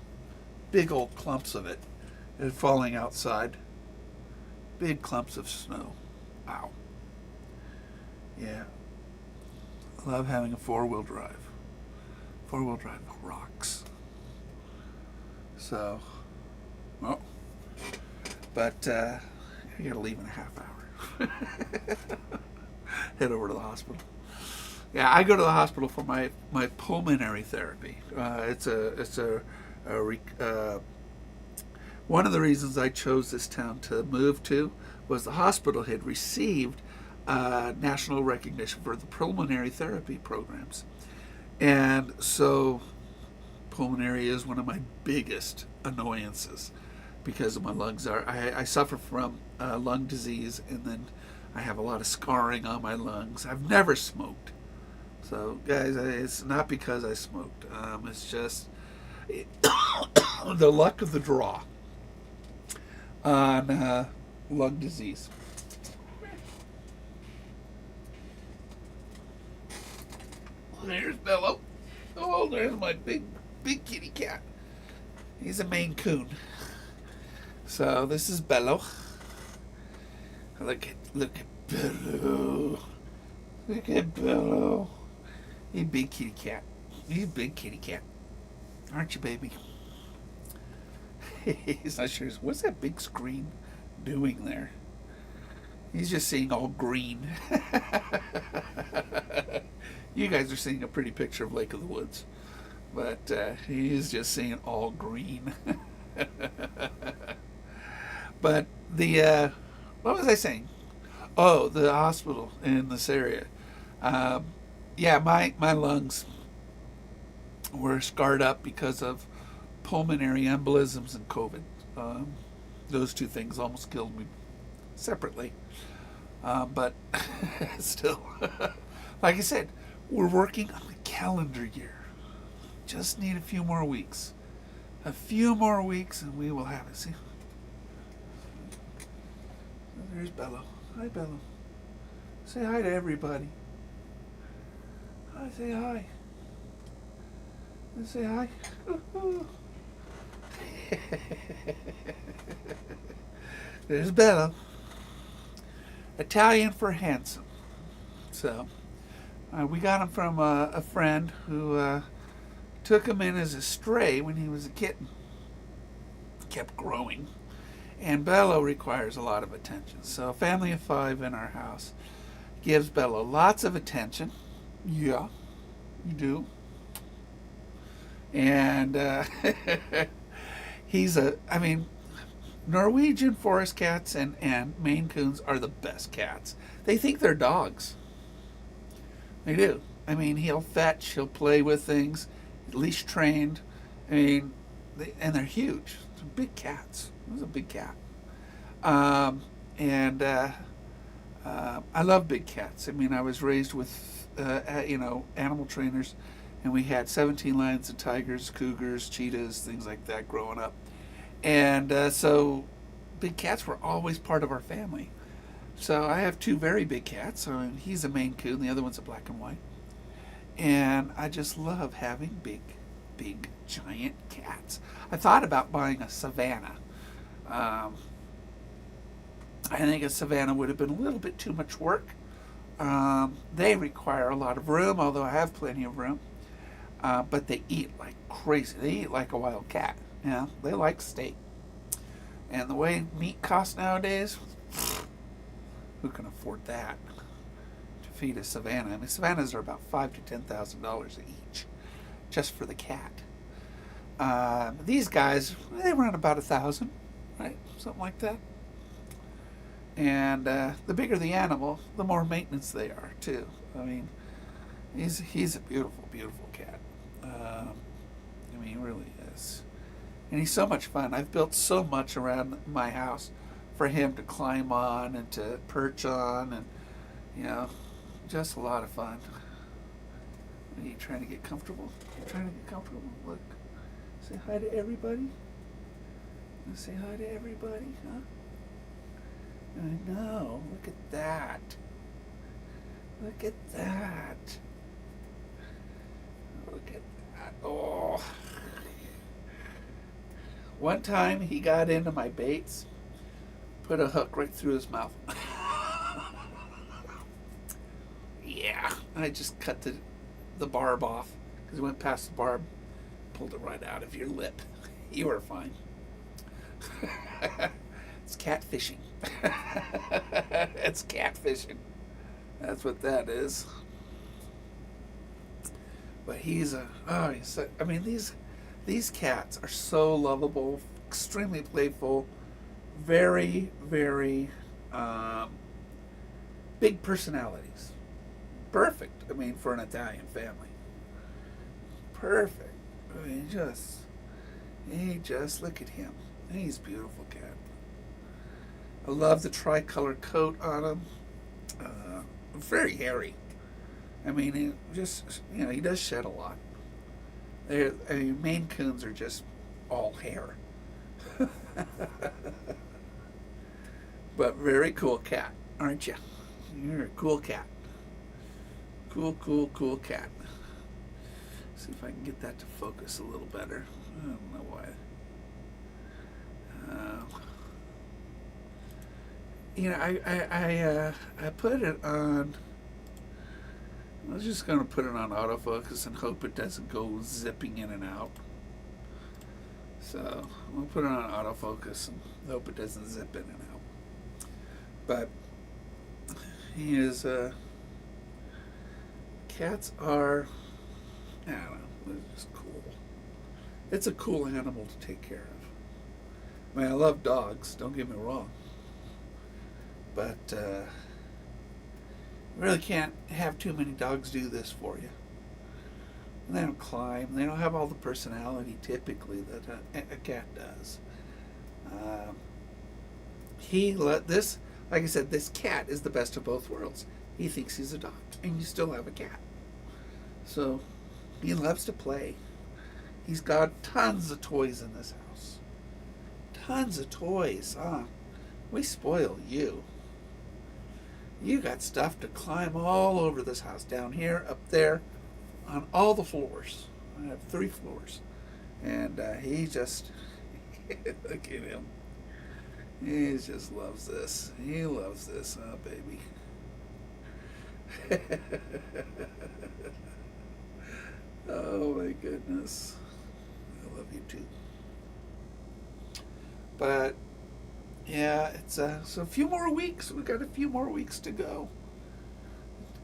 Big old clumps of it falling outside. Big clumps of snow. Wow. Yeah. I love having a four-wheel drive. Four-wheel drive rocks. So, well, but I gotta leave in a half hour. Head over to the hospital. Yeah, I go to the hospital for my pulmonary therapy. One of the reasons I chose this town to move to was the hospital had received national recognition for the pulmonary therapy programs. And so pulmonary is one of my biggest annoyances because of my lungs. I suffer from lung disease, and then I have a lot of scarring on my lungs. I've never smoked. So, guys, it's not because I smoked. It's just the luck of the draw on lung disease. There's Bello. Oh, there's my big kitty cat. He's a Maine Coon. So this is Bello. Look at Bello. Look at Bello. You big kitty cat. You big kitty cat. Aren't you, baby? He's not sure. What's that big screen doing there? He's just seeing all green. You guys are seeing a pretty picture of Lake of the Woods, but he's just seeing all green. But what was I saying? Oh, the hospital in this area. Yeah, my lungs were scarred up because of pulmonary embolisms and COVID. Those two things almost killed me separately. But still, like I said, we're working on the calendar year. Just need a few more weeks. A few more weeks and we will have it. See? There's Bello. Hi, Bello. Say hi to everybody. Hi, say hi. Say hi. There's Bello. Italian for handsome. So, we got him from a friend who took him in as a stray when he was a kitten. Kept growing. And Bello requires a lot of attention. So a family of 5 in our house gives Bello lots of attention. Yeah, you do. And Norwegian forest cats and Maine Coons are the best cats. They think they're dogs. They do. He'll fetch, he'll play with things, leash trained. And they're huge. They're big cats. It was a big cat. I love big cats. I was raised with, animal trainers, and we had 17 lions and tigers, cougars, cheetahs, things like that growing up. And so big cats were always part of our family. So I have 2 very big cats. He's a Maine Coon, the other one's a black and white. And I just love having big, giant cats. I thought about buying a Savannah. I think a Savannah would have been a little bit too much work. They require a lot of room, although I have plenty of room. But they eat like crazy. They eat like a wild cat. They like steak. And the way meat costs nowadays, who can afford that? To feed a Savannah. Savannahs are about $5,000 to $10,000 each, just for the cat. These guys, they run about $1,000, right? Something like that. And the bigger the animal, the more maintenance they are too. He's a beautiful, beautiful cat. He really is. And he's so much fun. I've built so much around my house for him to climb on and to perch on, and just a lot of fun. Are you trying to get comfortable? Look. Say hi to everybody. Say hi to everybody, huh? I know. Look at that. Look at that. Look at that. Oh. One time he got into my baits, put a hook right through his mouth. I just cut the barb off because it went past the barb, pulled it right out of your lip. You are fine. It's catfishing. It's catfishing. That's what that is. But he's I mean, these cats are so lovable, extremely playful, very, very big personalities. Perfect. I mean, for an Italian family. Perfect. I mean, just look at him. He's a beautiful cat. I love the tricolor coat on him. Very hairy. I mean, he does shed a lot. Maine Coons are just all hair. But very cool cat, aren't you? You're a cool cat. Cool cat. See if I can get that to focus a little better. I don't know why. I put it on. I was just gonna put it on autofocus and hope it doesn't go zipping in and out. So we'll put it on autofocus and hope it doesn't zip in and out. But he is. Cats are. I don't know. They're just cool. It's a cool animal to take care of. I mean, I love dogs. Don't get me wrong. But you really can't have too many dogs do this for you. And they don't climb. They don't have all the personality typically that a cat does. Like I said, this cat is the best of both worlds. He thinks he's a dog, and you still have a cat. So he loves to play. He's got tons of toys in this house. Tons of toys, huh? We spoil you. You got stuff to climb all over this house, down here, up there, on all the floors. I have 3 floors. And he just, look at him. He just loves this. He loves this, huh, baby? Oh, my goodness. I love you, too. But yeah, it's so a few more weeks. We've got a few more weeks to go.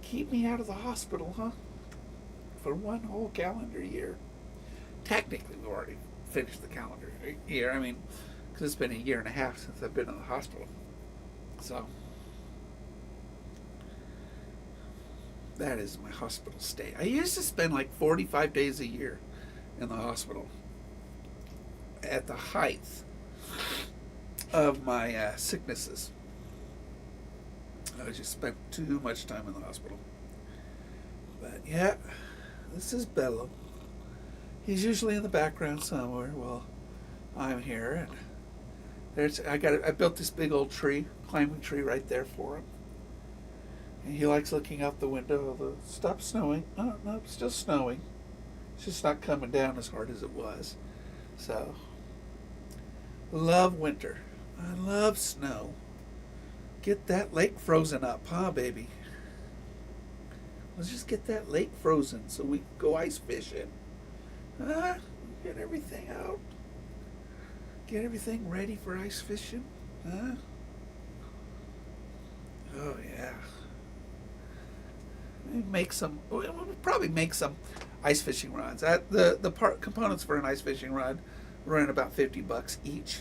Keep me out of the hospital, huh? For 1 whole calendar year. Technically, we've already finished the calendar year. I mean, because it's been a year and a half since I've been in the hospital. So that is my hospital stay. I used to spend like 45 days a year in the hospital at the height of my sicknesses. I just spent too much time in the hospital. But yeah, this is Bello. He's usually in the background somewhere while I'm here. And I built this big old tree, climbing tree right there for him. And he likes looking out the window. Although it stopped snowing. Oh no, it's still snowing. It's just not coming down as hard as it was. So love winter. I love snow. Get that lake frozen up, huh, baby? Let's just get that lake frozen so we can go ice fishing. Get everything out. Get everything ready for ice fishing. Huh? Oh, yeah. We'll probably make some ice fishing rods. The components for an ice fishing rod run about $50 each.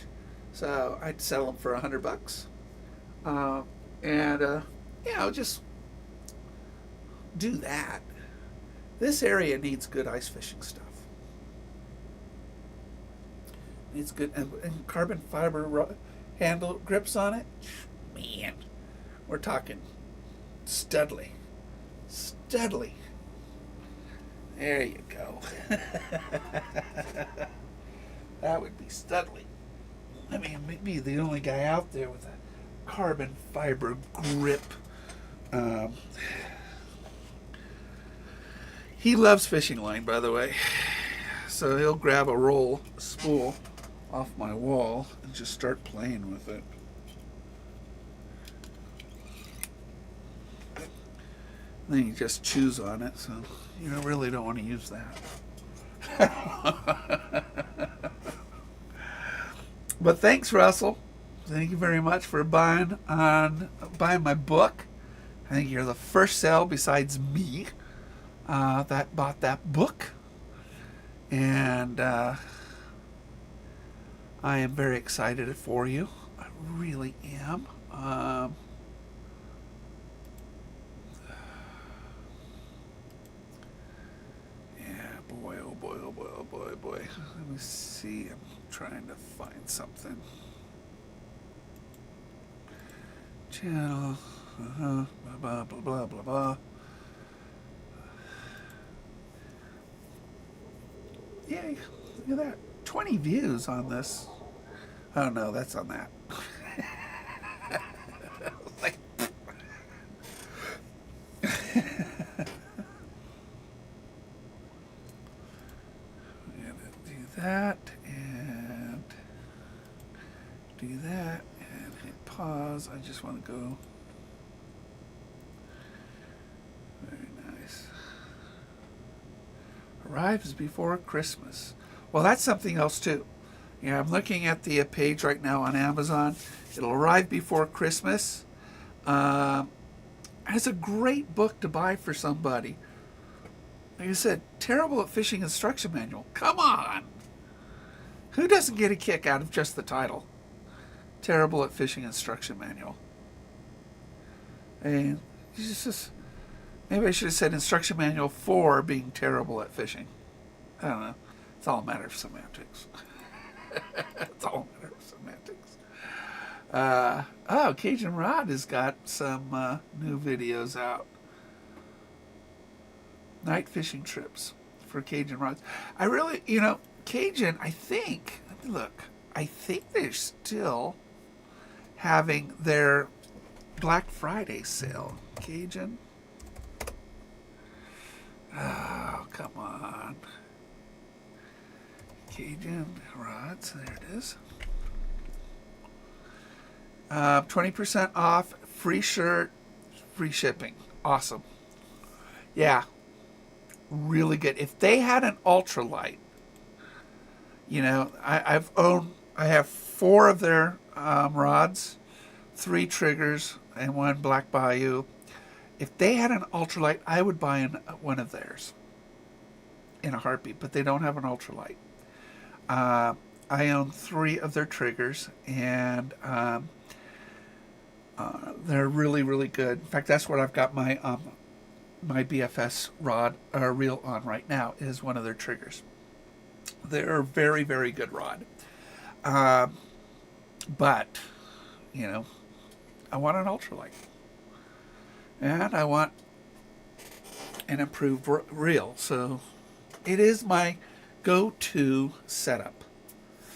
So I'd sell them for $100. I'll just do that. This area needs good ice fishing stuff. Needs good and carbon fiber handle grips on it. Man, we're talking Studley. There you go. That would be Studley. I mean, maybe the only guy out there with a carbon fiber grip. He loves fishing line, by the way. So he'll grab a spool off my wall and just start playing with it. Then you just choose on it, so you really don't want to use that. But thanks, Russell. Thank you very much for buying my book. I think you're the first sale besides me that bought that book. And I am very excited for you. I really am. Yeah, boy, oh boy, oh boy, oh boy, oh boy. Let me see. I'm trying to find something. Channel. Blah, blah, blah, blah, blah, blah. Yay, look at that. 20 views on this. Oh no, that's on that. Like, I'm gonna do that and do that and hit pause. I just want to go. Very nice. Arrives before Christmas. Well, that's something else too. Yeah, I'm looking at the page right now on Amazon. It'll arrive before Christmas. It's a great book to buy for somebody. Like I said, terrible at fishing instruction manual. Come on! Who doesn't get a kick out of just the title? Terrible at fishing instruction manual. And just maybe I should have said instruction manual for being terrible at fishing. I don't know. It's all a matter of semantics. It's all a matter of semantics. Cajun Rod has got some new videos out. Night fishing trips for Cajun Rods. I really, Cajun, I think, let me look. I think they're still having their Black Friday sale. Cajun. Oh, come on. Cajun Rods, there it is. 20% off, free shirt, free shipping. Awesome. Yeah, really good. If they had an ultralight, I have 4 of their rods, 3 triggers, and 1 Black Bayou. If they had an ultralight, I would buy one of theirs in a heartbeat, but they don't have an ultralight. I own 3 of their triggers, and they're really, really good. In fact, that's what I've got my BFS rod reel on right now, is one of their triggers. They're a very, very good rod. But, I want an ultralight. And I want an improved reel. So it is my go-to setup.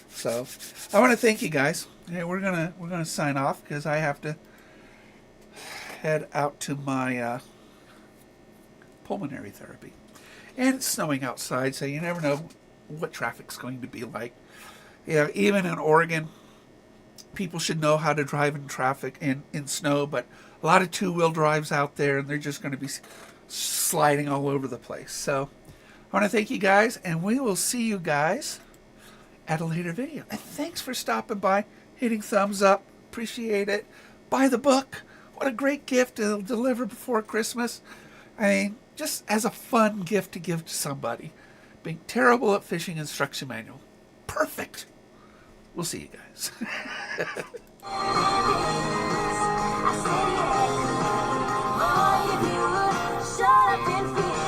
So I want to thank you guys. Hey, we're gonna sign off because I have to head out to my pulmonary therapy. And it's snowing outside, so you never know what traffic's going to be like. Even in Oregon, people should know how to drive in traffic in snow, but a lot of 2-wheel drives out there, and they're just going to be sliding all over the place. So I want to thank you guys, and we will see you guys at a later video. And thanks for stopping by, hitting thumbs up. Appreciate it. Buy the book. What a great gift to deliver before Christmas. I mean, just as a fun gift to give to somebody. Being terrible at fishing instruction manual. Perfect. We'll see you guys. Shut up and feel